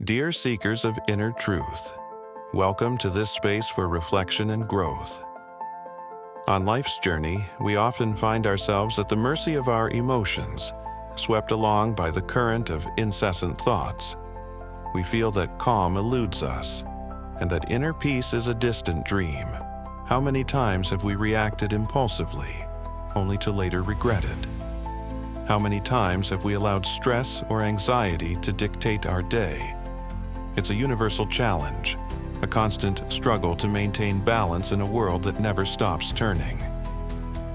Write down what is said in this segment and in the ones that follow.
Dear seekers of inner truth, welcome to this space for reflection and growth. On life's journey, we often find ourselves at the mercy of our emotions, swept along by the current of incessant thoughts. We feel that calm eludes us, and that inner peace is a distant dream. How many times have we reacted impulsively, only to later regret it? How many times have we allowed stress or anxiety to dictate our day? It's a universal challenge, a constant struggle to maintain balance in a world that never stops turning.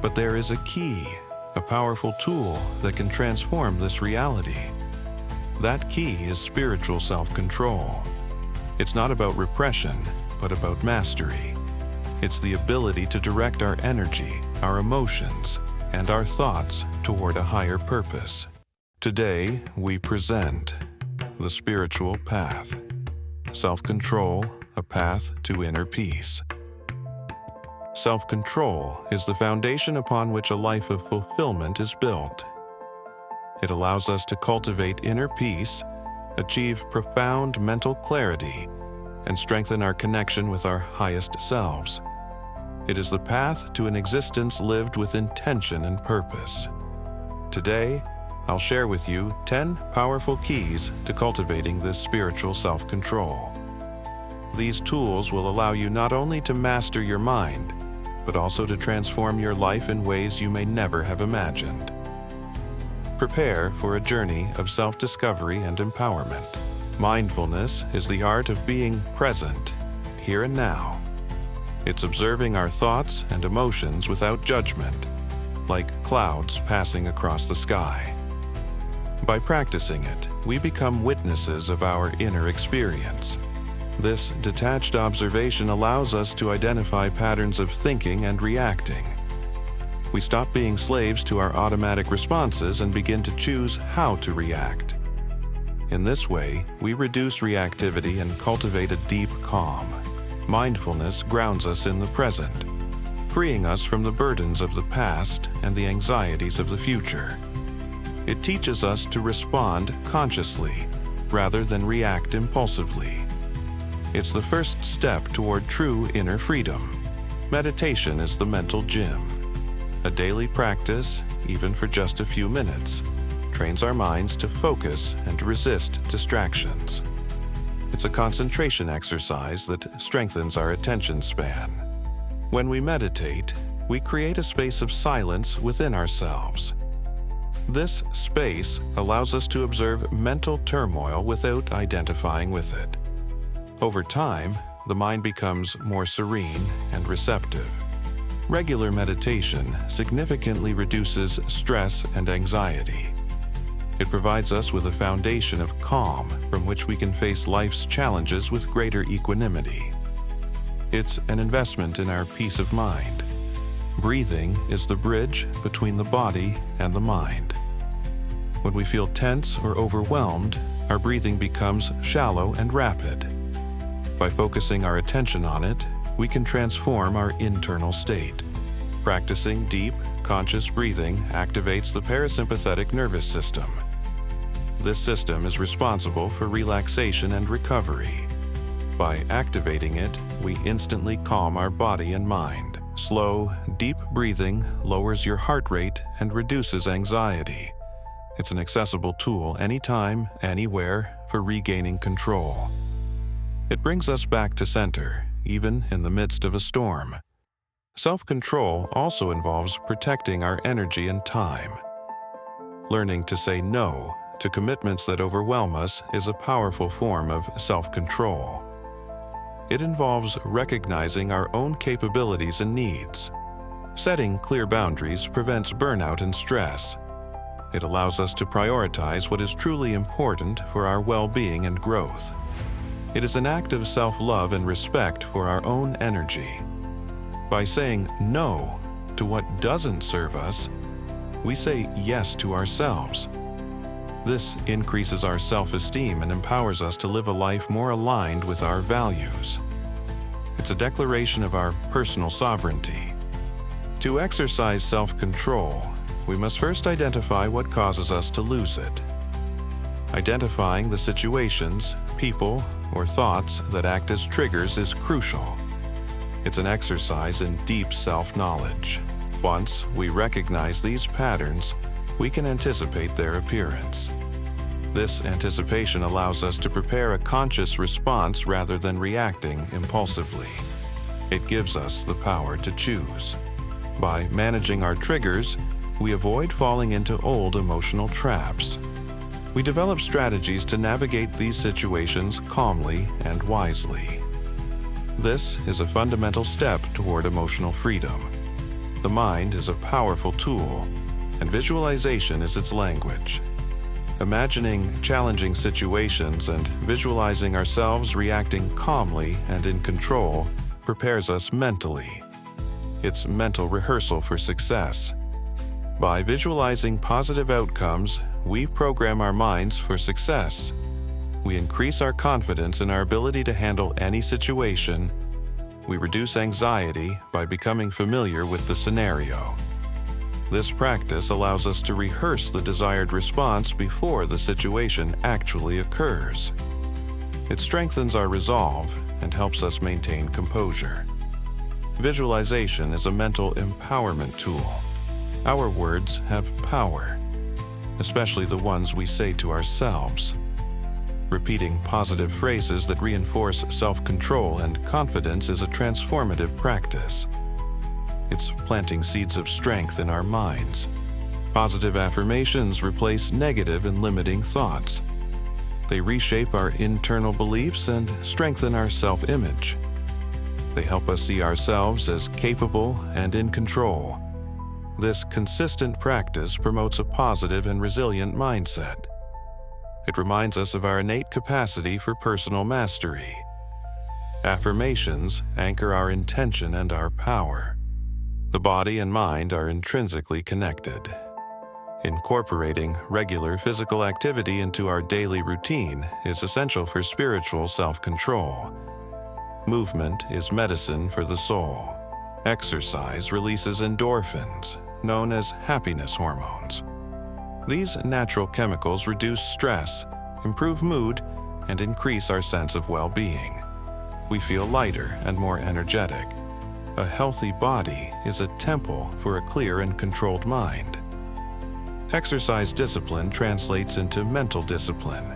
But there is a key, a powerful tool that can transform this reality. That key is spiritual self-control. It's not about repression, but about mastery. It's the ability to direct our energy, our emotions, and our thoughts toward a higher purpose. Today, we present the spiritual path. Self-control, a path to inner peace. Self-control is the foundation upon which a life of fulfillment is built. It allows us to cultivate inner peace, achieve profound mental clarity, and strengthen our connection with our highest selves. It is the path to an existence lived with intention and purpose. Today, I'll share with you 10 powerful keys to cultivating this spiritual self-control. These tools will allow you not only to master your mind, but also to transform your life in ways you may never have imagined. Prepare for a journey of self-discovery and empowerment. Mindfulness is the art of being present, here and now. It's observing our thoughts and emotions without judgment, like clouds passing across the sky. By practicing it, we become witnesses of our inner experience. This detached observation allows us to identify patterns of thinking and reacting. We stop being slaves to our automatic responses and begin to choose how to react. In this way, we reduce reactivity and cultivate a deep calm. Mindfulness grounds us in the present, freeing us from the burdens of the past and the anxieties of the future. It teaches us to respond consciously rather than react impulsively. It's the first step toward true inner freedom. Meditation is the mental gym. A daily practice, even for just a few minutes, trains our minds to focus and resist distractions. It's a concentration exercise that strengthens our attention span. When we meditate, we create a space of silence within ourselves. This space allows us to observe mental turmoil without identifying with it. Over time, the mind becomes more serene and receptive. Regular meditation significantly reduces stress and anxiety. It provides us with a foundation of calm from which we can face life's challenges with greater equanimity. It's an investment in our peace of mind. Breathing is the bridge between the body and the mind. When we feel tense or overwhelmed, our breathing becomes shallow and rapid. By focusing our attention on it, we can transform our internal state. Practicing deep, conscious breathing activates the parasympathetic nervous system. This system is responsible for relaxation and recovery. By activating it, we instantly calm our body and mind. Slow, deep breathing lowers your heart rate and reduces anxiety. It's an accessible tool anytime, anywhere, for regaining control. It brings us back to center, even in the midst of a storm. Self-control also involves protecting our energy and time. Learning to say no to commitments that overwhelm us is a powerful form of self-control. It involves recognizing our own capabilities and needs. Setting clear boundaries prevents burnout and stress. It allows us to prioritize what is truly important for our well-being and growth. It is an act of self-love and respect for our own energy. By saying no to what doesn't serve us, we say yes to ourselves. This increases our self-esteem and empowers us to live a life more aligned with our values. It's a declaration of our personal sovereignty. To exercise self-control, we must first identify what causes us to lose it. Identifying the situations, people, or thoughts that act as triggers is crucial. It's an exercise in deep self-knowledge. Once we recognize these patterns, we can anticipate their appearance. This anticipation allows us to prepare a conscious response rather than reacting impulsively. It gives us the power to choose. By managing our triggers, we avoid falling into old emotional traps. We develop strategies to navigate these situations calmly and wisely. This is a fundamental step toward emotional freedom. The mind is a powerful tool, and visualization is its language. Imagining challenging situations and visualizing ourselves reacting calmly and in control prepares us mentally. It's mental rehearsal for success. By visualizing positive outcomes, we program our minds for success. We increase our confidence in our ability to handle any situation. We reduce anxiety by becoming familiar with the scenario. This practice allows us to rehearse the desired response before the situation actually occurs. It strengthens our resolve and helps us maintain composure. Visualization is a mental empowerment tool. Our words have power, especially the ones we say to ourselves. Repeating positive phrases that reinforce self-control and confidence is a transformative practice. It's planting seeds of strength in our minds. Positive affirmations replace negative and limiting thoughts. They reshape our internal beliefs and strengthen our self-image. They help us see ourselves as capable and in control. This consistent practice promotes a positive and resilient mindset. It reminds us of our innate capacity for personal mastery. Affirmations anchor our intention and our power. The body and mind are intrinsically connected. Incorporating regular physical activity into our daily routine is essential for spiritual self-control. Movement is medicine for the soul. Exercise releases endorphins, known as happiness hormones. These natural chemicals reduce stress, improve mood, and increase our sense of well-being. We feel lighter and more energetic. A healthy body is a temple for a clear and controlled mind. Exercise discipline translates into mental discipline.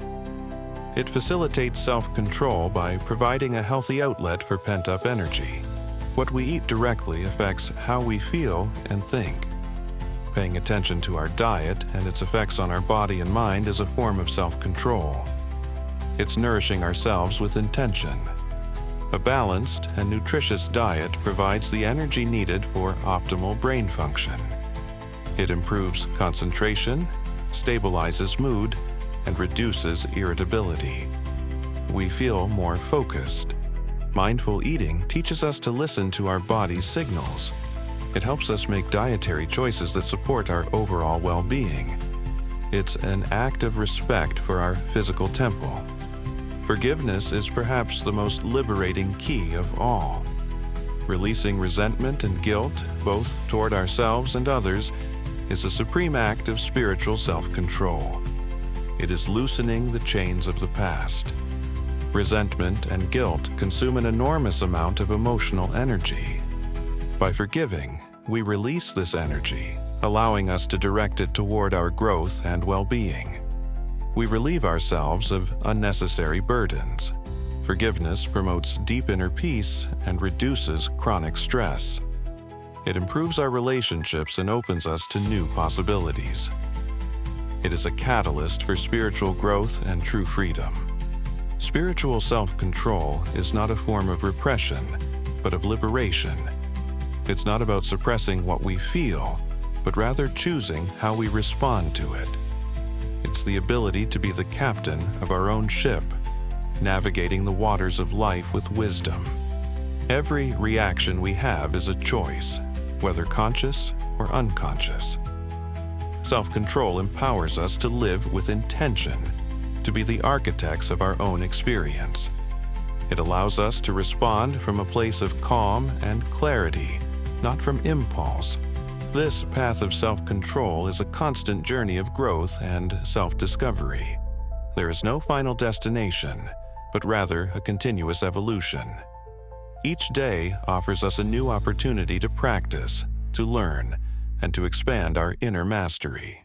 It facilitates self-control by providing a healthy outlet for pent-up energy. What we eat directly affects how we feel and think. Paying attention to our diet and its effects on our body and mind is a form of self-control. It's nourishing ourselves with intention. A balanced and nutritious diet provides the energy needed for optimal brain function. It improves concentration, stabilizes mood, and reduces irritability. We feel more focused. Mindful eating teaches us to listen to our body's signals. It helps us make dietary choices that support our overall well-being. It's an act of respect for our physical temple. Forgiveness is perhaps the most liberating key of all. Releasing resentment and guilt, both toward ourselves and others, is a supreme act of spiritual self-control. It is loosening the chains of the past. Resentment and guilt consume an enormous amount of emotional energy. By forgiving, we release this energy, allowing us to direct it toward our growth and well-being. We relieve ourselves of unnecessary burdens. Forgiveness promotes deep inner peace and reduces chronic stress. It improves our relationships and opens us to new possibilities. It is a catalyst for spiritual growth and true freedom. Spiritual self-control is not a form of repression, but of liberation. It's not about suppressing what we feel, but rather choosing how we respond to it. It's the ability to be the captain of our own ship, navigating the waters of life with wisdom. Every reaction we have is a choice, whether conscious or unconscious. Self-control empowers us to live with intention, to be the architects of our own experience. It allows us to respond from a place of calm and clarity, not from impulse. This path of self-control is a constant journey of growth and self-discovery. There is no final destination, but rather a continuous evolution. Each day offers us a new opportunity to practice, to learn, and to expand our inner mastery.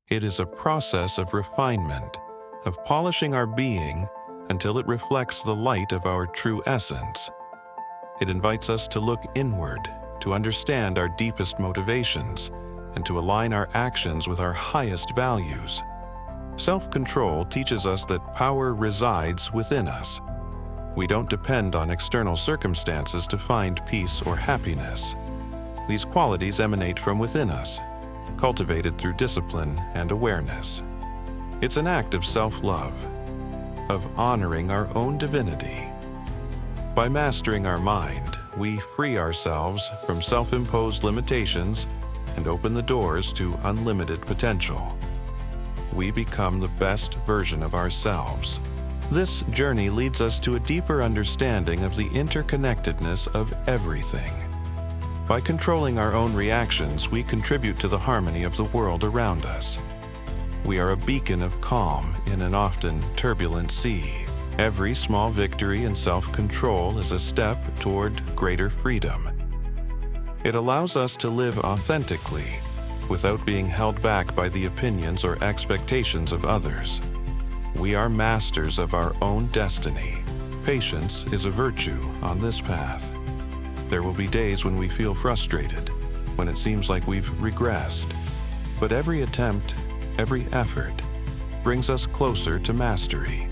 It is a process of refinement, of polishing our being until it reflects the light of our true essence. It invites us to look inward, to understand our deepest motivations, and to align our actions with our highest values. Self-control teaches us that power resides within us. We don't depend on external circumstances to find peace or happiness. These qualities emanate from within us, cultivated through discipline and awareness. It's an act of self-love, of honoring our own divinity. By mastering our mind, we free ourselves from self-imposed limitations and open the doors to unlimited potential. We become the best version of ourselves. This journey leads us to a deeper understanding of the interconnectedness of everything. By controlling our own reactions, we contribute to the harmony of the world around us. We are a beacon of calm in an often turbulent sea. Every small victory in self-control is a step toward greater freedom. It allows us to live authentically, without being held back by the opinions or expectations of others. We are masters of our own destiny. Patience is a virtue on this path. There will be days when we feel frustrated, when it seems like we've regressed. But every attempt, every effort, brings us closer to mastery.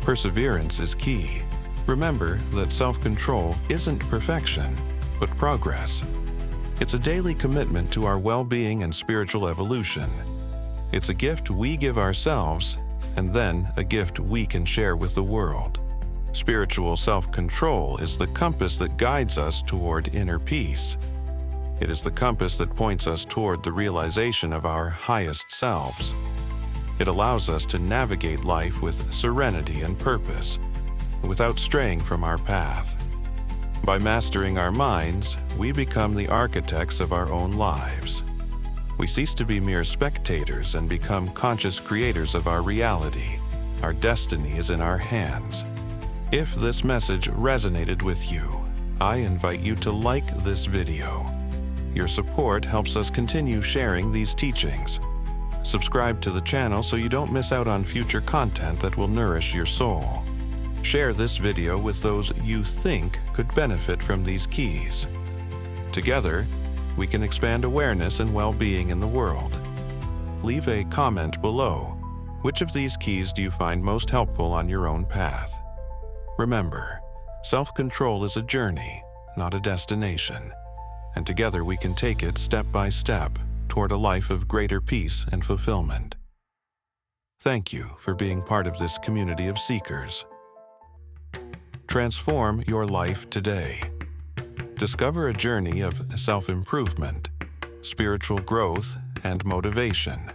Perseverance is key. Remember that self-control isn't perfection, but progress. It's a daily commitment to our well-being and spiritual evolution. It's a gift we give ourselves, and then a gift we can share with the world. Spiritual self-control is the compass that guides us toward inner peace. It is the compass that points us toward the realization of our highest selves. It allows us to navigate life with serenity and purpose, without straying from our path. By mastering our minds, we become the architects of our own lives. We cease to be mere spectators and become conscious creators of our reality. Our destiny is in our hands. If this message resonated with you, I invite you to like this video. Your support helps us continue sharing these teachings. Subscribe to the channel so you don't miss out on future content that will nourish your soul. Share this video with those you think could benefit from these keys. Together, we can expand awareness and well-being in the world. Leave a comment below. Which of these keys do you find most helpful on your own path? Remember, self-control is a journey, not a destination, and together we can take it step by step toward a life of greater peace and fulfillment. Thank you for being part of this community of seekers. Transform your life today. Discover a journey of self-improvement, spiritual growth, and motivation.